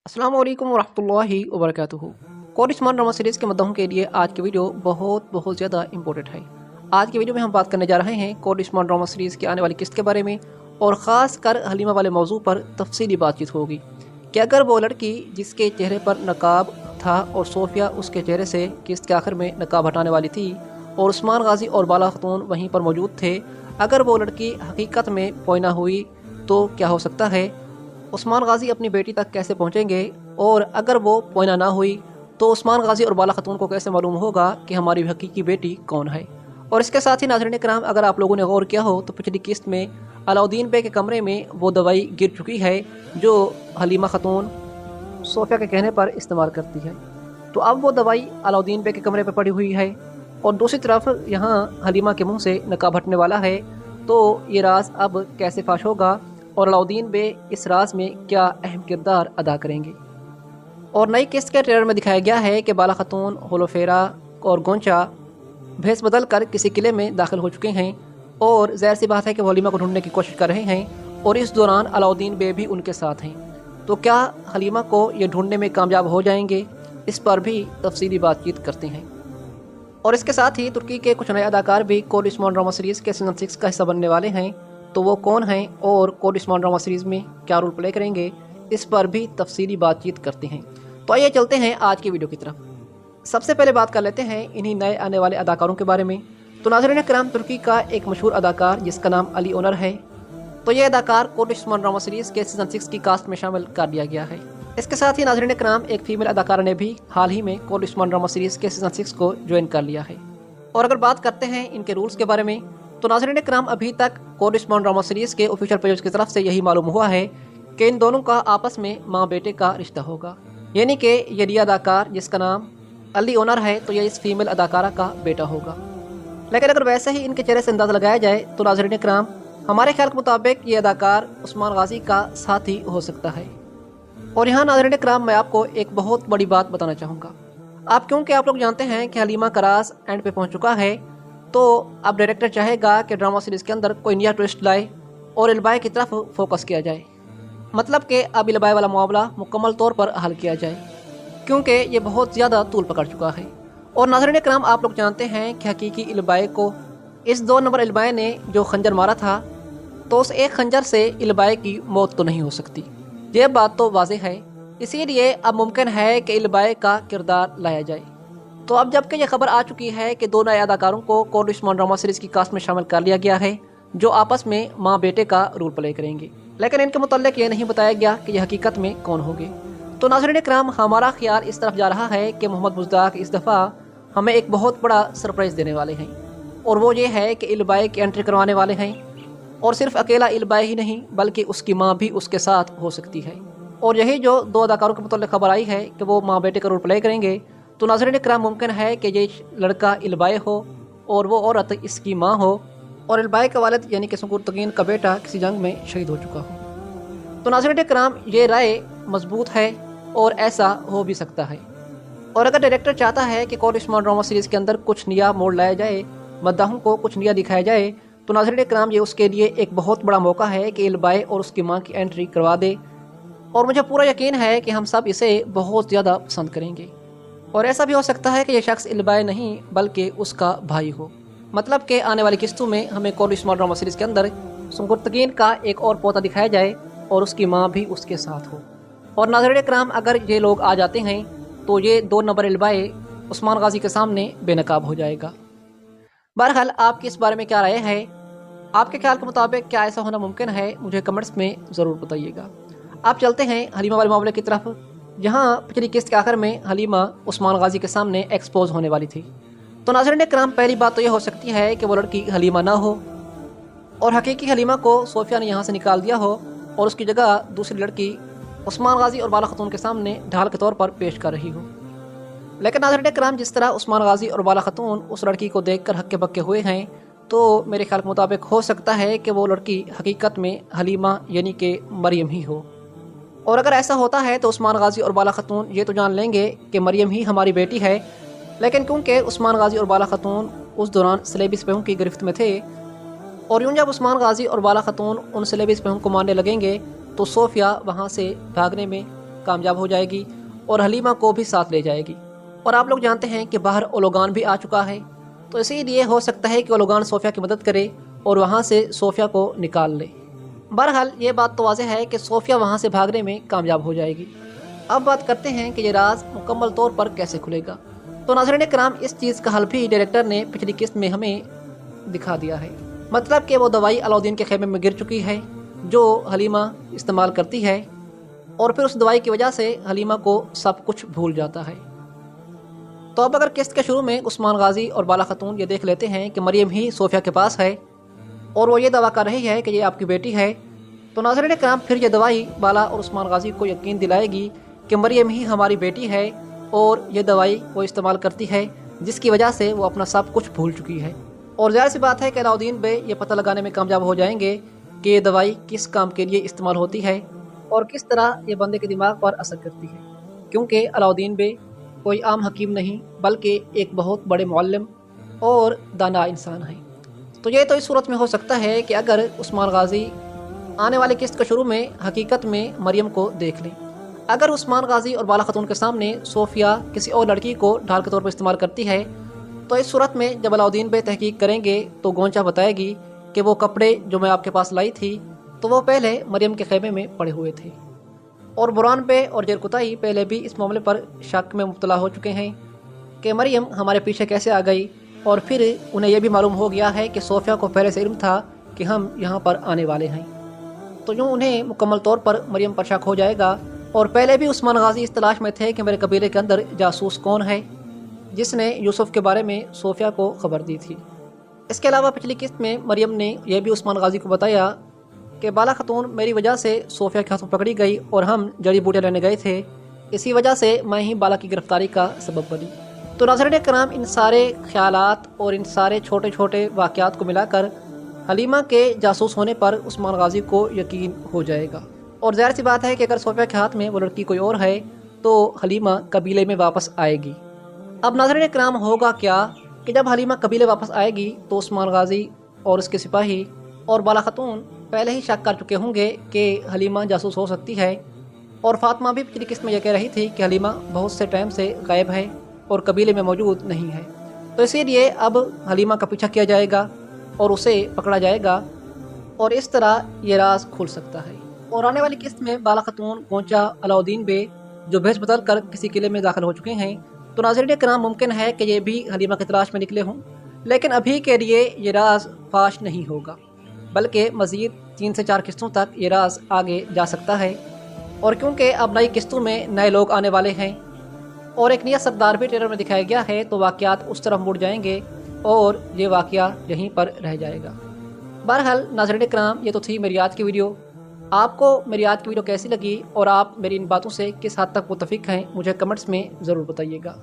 अस्सलाम वालेकुम वरहमतुल्लाहि वबरकातुहू। कोरिस्मान ड्रामा सीरीज़ के मद्दों के लिए आज की वीडियो बहुत ज़्यादा इंपॉर्टेंट है। आज की वीडियो में हम बात करने जा रहे हैं कोरिस्मान ड्रामा सीरीज़ की आने वाली किस्त के बारे में और ख़ास कर हलीमा वाले मौजू पर तफसीली बातचीत होगी कि अगर वो लड़की जिसके चेहरे पर नकाब था और सोफिया उसके चेहरे से किस्त के आखिर में नकाब हटाने वाली थी और उस्मान गाजी और बाला खतून वहीं पर मौजूद थे, अगर वो लड़की हकीकत में पोइना हुई तो क्या हो सकता है, उस्मान गाजी अपनी बेटी तक कैसे पहुंचेंगे और अगर वो पोइना ना हुई तो उस्मान गाजी और बाला खतून को कैसे मालूम होगा कि हमारी हकीकी बेटी कौन है। और इसके साथ ही नाज़रीन कराम, अगर आप लोगों ने गौर किया हो तो पिछली किस्त में अलाउद्दीन बे के कमरे में वो दवाई गिर चुकी है जो हलीमा खतून सोफिया के कहने पर इस्तेमाल करती है। तो अब वो दवाई अलाउद्दीन बे के कमरे पर पड़ी हुई है और दूसरी तरफ यहाँ हलीमा के मुंह से नकाब हटने वाला है। तो ये राज अब कैसे फाश होगा और अलाउद्दीन बे इस राज में क्या अहम किरदार अदा करेंगे। और नई किस्त के ट्रेलर में दिखाया गया है कि बाला खतून, होलोफेरा और गोंचा भेस बदल कर किसी किले में दाखिल हो चुके हैं और ज़ाहिर सी बात है कि वो हलीमा को ढूंढने की कोशिश कर रहे हैं और इस दौरान अलाउद्दीन बे भी उनके साथ हैं। तो क्या हलीमा को ये ढूंढने में कामयाब हो जाएंगे, इस पर भी तफसीली बातचीत करते हैं। और इसके साथ ही तुर्की के कुछ नए अदाकार भी कोरिस्मान ड्रामा सीरीज़ के सीज़न 6 का हिस्सा बनने वाले हैं। तो वो कौन हैं और कोरिस्मान ड्रामा सीरीज़ में क्या रोल प्ले करेंगे, इस पर भी तफसीली बातचीत करते हैं। तो आइए चलते हैं आज की वीडियो की तरफ। सबसे पहले बात कर लेते हैं इन्हीं नए आने वाले अदाकारों के बारे में। तो नाज़रीन कराम, तुर्की का एक मशहूर अदाकार जिसका नाम अली ओनर है, तो ये अदाकार कोरिस्मान ड्रामा सीरीज़ के सीज़न 6 की कास्ट में शामिल कर दिया गया है। इसके साथ ही नाज़रीन कराम, एक फीमेल अदाकारा ने भी हाल ही में कोरिस्मान ड्रामा सीरीज़ के सीज़न 6 को ज्वाइन कर लिया है। और अगर बात करते हैं इनके रूल्स के बारे में, तो नाज़रीन कराम, अभी तक कोरिस्मान ड्रामा सीरीज़ के ऑफिशियल पेज की तरफ से यही मालूम हुआ है कि इन दोनों का आपस में माँ बेटे का रिश्ता होगा, यानी कि ये अदाकार जिसका नाम अली ओनर है तो ये इस फीमेल अदाकारा का बेटा होगा। लेकिन अगर वैसे ही इनके चेहरे से अंदाज़ा लगाया जाए तो नाज़रीन कराम, हमारे ख्याल के मुताबिक ये अदाकार उस्मान गाजी का साथी हो सकता है। और यहाँ नाज़रीन कराम, मैं आपको एक बहुत बड़ी बात बताना चाहूँगा। क्योंकि आप लोग जानते हैं कि हलीमा का राज एंड पे पहुँच चुका है, तो अब डायरेक्टर चाहेगा कि ड्रामा सीरीज़ के अंदर कोई नया ट्विस्ट लाए और इल्बाई की तरफ फोकस किया जाए। मतलब कि अब इल्बाई वाला मामला मुकम्मल तौर पर हल किया जाए, क्योंकि ये बहुत ज़्यादा तूल पकड़ चुका है। और नाज़रीन कराम, आप लोग जानते हैं कि हकीकी इल्बाई को इस 2 नंबर इल्बाई ने जो खंजर मारा था, तो उस एक खंजर से इल्बाई की मौत तो नहीं हो सकती, ये बात तो वाज़ेह है। इसीलिए अब मुमकिन है कि इल्बाई का किरदार लाया जाए। तो अब जबकि ये खबर आ चुकी है कि 2 नए अदाकारों को कोरिस्मान ड्रामा सीरीज़ की कास्ट में शामिल कर लिया गया है जो आपस में माँ बेटे का रोल प्ले करेंगे, लेकिन इनके मुताल्लिक ये नहीं बताया गया कि ये हकीकत में कौन होंगे। तो नाज़रीन कराम, हमारा ख्याल इस तरफ जा रहा है कि मोहम्मद बुज़दाक इस दफ़ा हमें एक बहुत बड़ा सरप्राइज़ देने वाले हैं, और वो ये है कि इल्बाई की एंट्री करवाने वाले हैं। और सिर्फ अकेला इल्बाई ही नहीं बल्कि उसकी माँ भी उसके साथ हो सकती है। और यही जो 2 अदाकारों के मुताल्लिक खबर आई है कि वो माँ बेटे का रोल प्ले करेंगे, तो नाज़रीन कराम, मुमकिन है कि ये लड़का इल्बाई हो और वो औरत इसकी माँ हो और इल्बाई का वालिद यानी कि सुकुर्तकीन का बेटा किसी जंग में शहीद हो चुका हो। तो नाज़रीन कराम, ये राय मजबूत है और ऐसा हो भी सकता है। और अगर डायरेक्टर चाहता है कि कोरिस्मान ड्रामा सीरीज़ के अंदर कुछ नया मोड़ लाया जाए, मद्दाहों को कुछ नया दिखाया जाए, तो नाज़रीन कराम, ये उसके लिए एक बहुत बड़ा मौका है कि इल्बाई और उसकी माँ की एंट्री करवा दे। और मुझे पूरा यकीन है कि हम सब इसे बहुत ज़्यादा पसंद करेंगे। और ऐसा भी हो सकता है कि यह शख्स इल्बाई नहीं बल्कि उसका भाई हो। मतलब कि आने वाली किस्तों में हमें कोरिस्मान ड्रामा सीरीज़ के अंदर सुकुर्तकीन का एक और पोता दिखाया जाए और उसकी माँ भी उसके साथ हो। और नाज़रीन कराम, अगर ये लोग आ जाते हैं तो ये 2 नंबर इल्बाई उस्मान गाजी के सामने बेनकाब हो जाएगा। बहरहाल, आपकी इस बारे में क्या राय है? आपके ख्याल के मुताबिक क्या ऐसा होना मुमकिन है? मुझे कमेंट्स में ज़रूर बताइएगा। आप चलते हैं हलीमा वाले मामले की तरफ, जहाँ पिछली किस्त के आखिर में हलीमा उस्मान गाजी के सामने एक्सपोज होने वाली थी। तो नाज़रीन कराम, पहली बात तो ये हो सकती है कि वो लड़की हलीमा ना हो और हकीकी हलीमा को सोफिया ने यहाँ से निकाल दिया हो और उसकी जगह दूसरी लड़की उस्मान गाजी और बाला खतून के सामने ढाल के तौर पर पेश कर रही हो। लेकिन नाज़रीन कराम, जिस तरह उस्मान गाजी और बाला खतून उस लड़की को देखकर हक्के बक्के हुए हैं, तो मेरे ख्याल के मुताबिक हो सकता है कि वो लड़की हकीकत में हलीमा यानी कि मरियम ही हो। और अगर ऐसा होता है तो उस्मान गाजी और बाला खतून ये तो जान लेंगे कि मरियम ही हमारी बेटी है, लेकिन क्योंकि उस्मान गाजी और बाला खतून उस दौरान सलेबी सिपाहियों की गिरफ्त में थे, और यूँ जब उस्मान गाजी और बाला खतून उन सलेबी सिपाहियों को मारने लगेंगे तो सोफिया वहाँ से भागने में کامیاب ہو جائے گی اور حلیمہ کو بھی ساتھ لے جائے گی۔ اور آپ لوگ جانتے ہیں کہ باہر اولوگان بھی آ چکا ہے، تو اسی لیے ہو سکتا ہے کہ اولوگان صوفیہ کی مدد کرے اور وہاں سے صوفیہ کو نکال لے۔ بہرحال یہ بات تو واضح ہے کہ صوفیہ وہاں سے بھاگنے میں کامیاب ہو جائے گی۔ اب بات کرتے ہیں کہ یہ راز مکمل طور پر کیسے کھلے گا۔ تو ناظرین کرام، اس چیز کا حل بھی ڈائریکٹر نے پچھلی قسط میں ہمیں دکھا دیا ہے۔ مطلب کہ وہ دوائی علاؤدین کے خیمے میں گر چکی ہے جو حلیمہ استعمال کرتی ہے، اور پھر اس دوائی کی وجہ سے حلیمہ کو سب کچھ بھول جاتا ہے۔ تو اب اگر قسط کے شروع میں عثمان غازی اور بالا خاتون یہ دیکھ لیتے ہیں کہ مریم ہی صوفیہ کے پاس ہے اور وہ یہ دعویٰ کر رہی ہے کہ یہ آپ کی بیٹی ہے، تو ناظرین کرام پھر یہ دوائی بالا اور عثمان غازی کو یقین دلائے گی کہ مریم ہی ہماری بیٹی ہے، اور یہ دوائی وہ استعمال کرتی ہے جس کی وجہ سے وہ اپنا سب کچھ بھول چکی ہے۔ اور ظاہر سی بات ہے کہ علاؤدین بے یہ پتہ لگانے میں کامیاب ہو جائیں گے کہ یہ دوائی کس کام کے لیے استعمال ہوتی ہے اور کس طرح یہ بندے کے دماغ پر اثر کرتی ہے، کیونکہ علاؤدین بے کوئی عام حکیم نہیں بلکہ ایک بہت بڑے معلم اور دانا انسان ہے۔ تو یہ تو اس صورت میں ہو سکتا ہے کہ اگر عثمان غازی آنے والے قسط کے شروع میں حقیقت میں مریم کو دیکھ لیں۔ اگر عثمان غازی اور بالا خاتون کے سامنے صوفیہ کسی اور لڑکی کو ڈھال کے طور پر استعمال کرتی ہے، تو اس صورت میں جب علاؤدین بے تحقیق کریں گے تو گونچا بتائے گی کہ وہ کپڑے جو میں آپ کے پاس لائی تھی تو وہ پہلے مریم کے خیمے میں پڑے ہوئے تھے۔ اور برہان بے اور جرکتائی پہلے بھی اس معاملے پر شک میں مبتلا ہو چکے ہیں کہ مریم ہمارے پیچھے کیسے آ گئی، اور پھر انہیں یہ بھی معلوم ہو گیا ہے کہ صوفیہ کو پہلے سے علم تھا کہ ہم یہاں پر آنے والے ہیں۔ تو یوں انہیں مکمل طور پر مریم پر شک ہو جائے گا، اور پہلے بھی عثمان غازی اس تلاش میں تھے کہ میرے قبیلے کے اندر جاسوس کون ہے جس نے یوسف کے بارے میں صوفیہ کو خبر دی تھی۔ اس کے علاوہ پچھلی قسط میں مریم نے یہ بھی عثمان غازی کو بتایا کہ بالا خاتون میری وجہ سے صوفیہ کے ہاتھوں پکڑی گئی اور ہم جڑی بوٹیاں لینے گئے تھے، اسی وجہ سے میں ہی بالا کی گرفتاری کا سبب بنی۔ تو ناظرین کرام، ان سارے خیالات اور ان سارے چھوٹے چھوٹے واقعات کو ملا کر حلیمہ کے جاسوس ہونے پر عثمان غازی کو یقین ہو جائے گا، اور ظاہر سی بات ہے کہ اگر صوفیہ کے ہاتھ میں وہ لڑکی کوئی اور ہے تو حلیمہ قبیلے میں واپس آئے گی۔ اب ناظرین کرام، ہوگا کیا کہ جب حلیمہ قبیلے واپس آئے گی تو عثمان غازی اور اس کے سپاہی اور بالا خاتون پہلے ہی شک کر چکے ہوں گے کہ حلیمہ جاسوس ہو سکتی ہے، اور فاطمہ بھی پچھلی قسط میں یہ کہہ رہی تھی کہ حلیمہ بہت سے ٹائم سے غائب ہے اور قبیلے میں موجود نہیں ہے، تو اسی لیے اب حلیمہ کا پیچھا کیا جائے گا اور اسے پکڑا جائے گا، اور اس طرح یہ راز کھل سکتا ہے۔ اور آنے والی قسط میں بالا خاتون، گونچا، علاؤدین بے جو بھیس بدل کر کسی قلعے میں داخل ہو چکے ہیں، تو ناظرین کرام ممکن ہے کہ یہ بھی حلیمہ کی تلاش میں نکلے ہوں، لیکن ابھی کے لیے یہ راز فاش نہیں ہوگا، بلکہ مزید 3 سے 4 قسطوں تک یہ راز آگے جا سکتا ہے۔ اور کیونکہ اب نئی قسطوں میں نئے لوگ آنے والے ہیں اور ایک نیا سردار بھی ٹریلر میں دکھایا گیا ہے، تو واقعات اس طرف مڑ جائیں گے اور یہ واقعہ یہیں پر رہ جائے گا۔ بہرحال ناظرین کرام، یہ تو تھی میری آج کی ویڈیو۔ آپ کو میری آج کی ویڈیو کیسی لگی اور آپ میری ان باتوں سے کس حد تک متفق ہیں، مجھے کمنٹس میں ضرور بتائیے گا۔